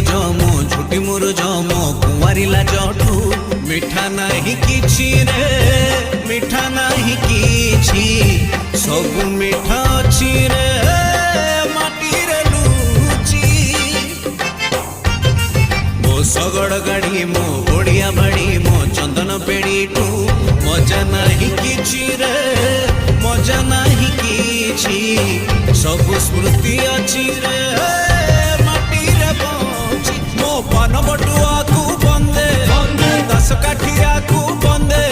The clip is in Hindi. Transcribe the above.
मुरुज मो झुटी मुरुज मो कुंवारिला जठू मिठा नहीं किछि रे मिठा नहीं किछि सब मिठा अछि रे माटी रे लुची मो सगड़ गाड़ी मो ओडिया बाड़ी मो चंदन पेड़ी टू मजा नहीं किछि रे मजा नहीं किछि सब स्मृति अछि रे माटी रे बंची मो पान बटुआ को बंदे दस काठिया को बंदे